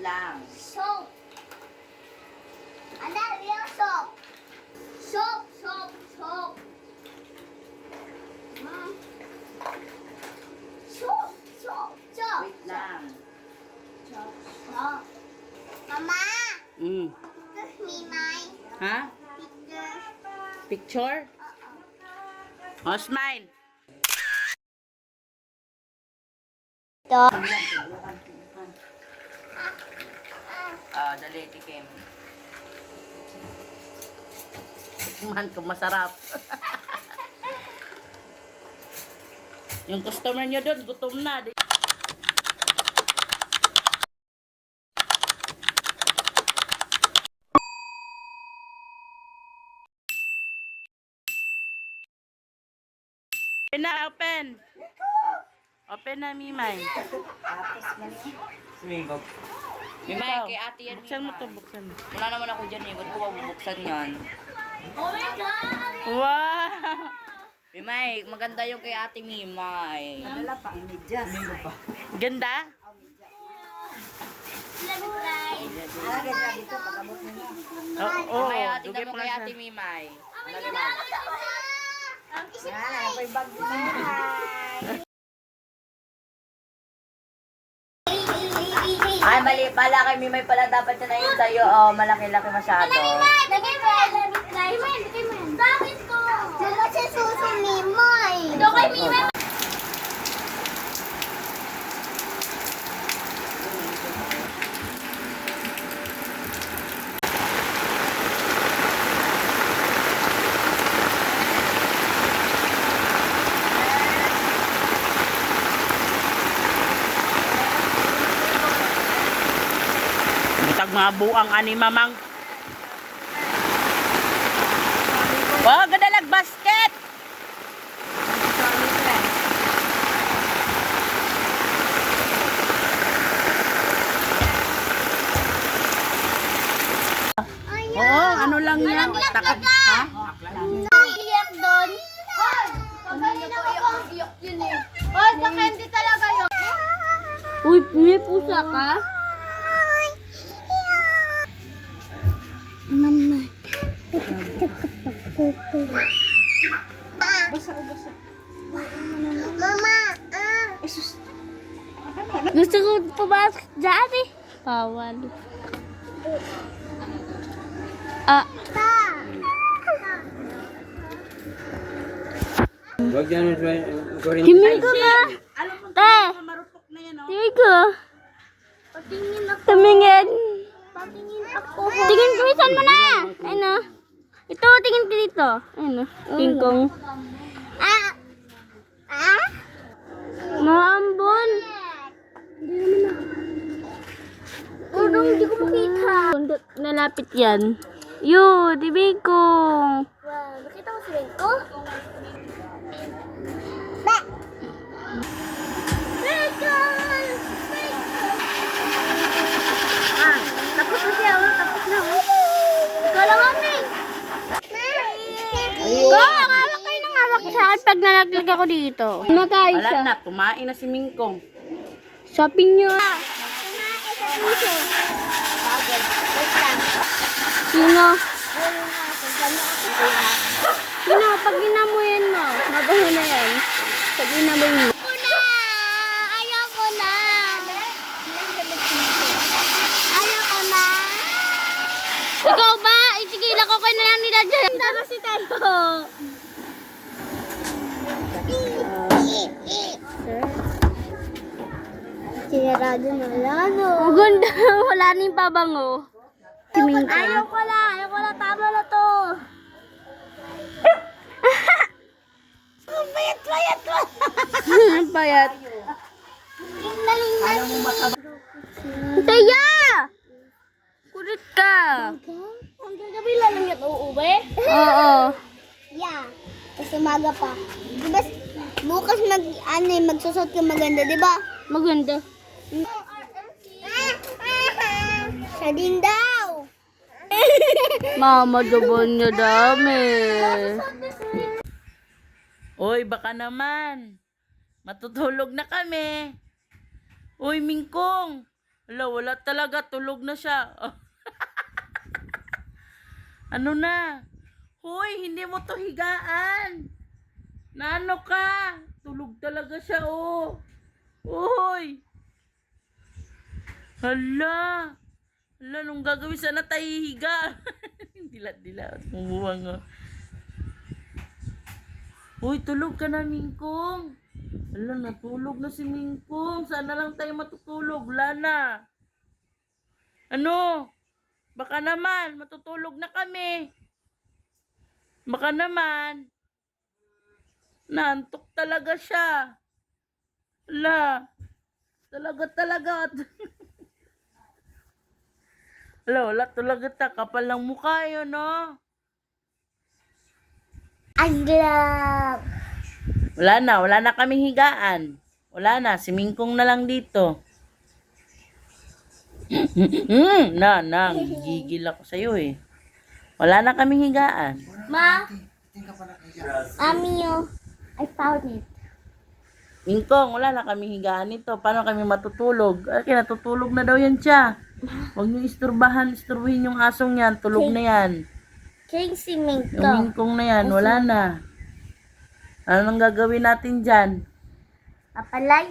lang. Soap. Ano yung soap? Soap, soap, soap. Soap, soap, soap. Wait lang. Soap, soap. Mama, this me my Ha? picture. Picture? Oh, smile. Ito. Ah, dali, tikim. Tikman ko, masarap. Yung customer nyo doon, gutom na. Open na, open. Open na, Mimay. Sumingkop. Mimay, kay ate yan. Buksan mo to, buksan mo. Wala naman ako dyan, eh. Ba't ko bubuksan yan? Oh my God! Wow! Mimay, maganda yung kay ate Mimay. Dala pa, medyas. Sumingkop pa. Ganda? Let me try. Alagay na dito, pag-abot mo na. Oo, Mimay, ate dugay mo pa ya, kay na ate siya. Oh Mimay. my God! Yan, apoy bag mo. Ay, mali pala kay Mimay pala dapat na yun sa'yo. Oh, malaki-laki masyado. Lagay mo, let me try. Lagay mo. Bakit ko? Mama, si Susi Mimoy. Ito kay Mimoy. Butag mga buang ani mamang. Wow, gadalag basket. Oo, ano lang yan. Takap, ha? Iyak doon. Kanina ko yung iyak yun eh. Hoy, sa candy talaga yun. Uy, may pusa ka? Mama. Mama, Gusto ko pumasok dyan eh. Bawal. Ah, Huwag yan, kurin. himin ko na. Te, Marupok na yan, oh. tingin ko. patingin ako. Tumingin. Patingin ako. Tingin ko, isan mo na. Ayun o. Ito, tingin ko dito. Ayun o. Tingkong. Ah! Ah? Maambon. Urong, hindi ko makita. Nalapit yan. Yo, tibingkong. Wow, nakita mo si Renko? Ba! Renko! Ah, tapos na siya. Tapos na. Ikaw lang kami! Go, hawak kayo ng hawak sa akin pag nalaglag ako dito. Makain Wala siya. na, kumain na si Mingkong. Shopping nyo. Sino? Sino? Pag ginamuyan mo, mabaho na yan. Pag ginamuyan mo. Ayoko na! Ayoko na! Ayoko na! Ikaw ba? Itigil ako kayo na lang nila dyan. Tama si Tayo. Sinarado na lang, no? Ang ganda. Wala na yung pabango. Simingka. Ayoko na, tama na to. Payat. Ang payat. Ling-ling-ling. Taya! Kulit ka. Hanggang gabi lang yung uuwi? Oo. Yeah. Tapos umaga pa. Diba, bukas magsusot ka maganda, diba? Maganda. Siya din daw. Mama, dobon niya dami. Uy, baka naman. Matutulog na kami. Uy, Mingkong. Hala, wala talaga. Tulog na siya. Ano na? Hoy, hindi mo to higaan. Naano ka? Tulog talaga siya, oh. Hoy. Hala. Hala, nung gagawin sana tayo higa. Dilat-dilat. Umuwang, oh. Hoy, tulog ka na, Mingkong. Hala, natulog na si Mingkong. Sana lang tayo matutulog. Wala na. Ano? Baka naman, matutulog na kami. Baka naman. Naantok talaga siya. Hala. Talaga. Hala, wala talaga ta. Kapal ng mukha yun, no? Aglaw. Wala na kami higaan. Wala na, si Mingkong na lang dito. Gigigil ako sa'yo eh. Wala na kami higaan. Ma? Amio. I found it. Mingkong, wala na kami higaan nito. Paano kami matutulog? Ay, kinatutulog na daw yan siya. Huwag niyo isturbuhin yung asong yan. Tulog na yan. King si Yung Minko. Mingkong na yan, wala na. Ano nang gagawin natin dyan? Papalay.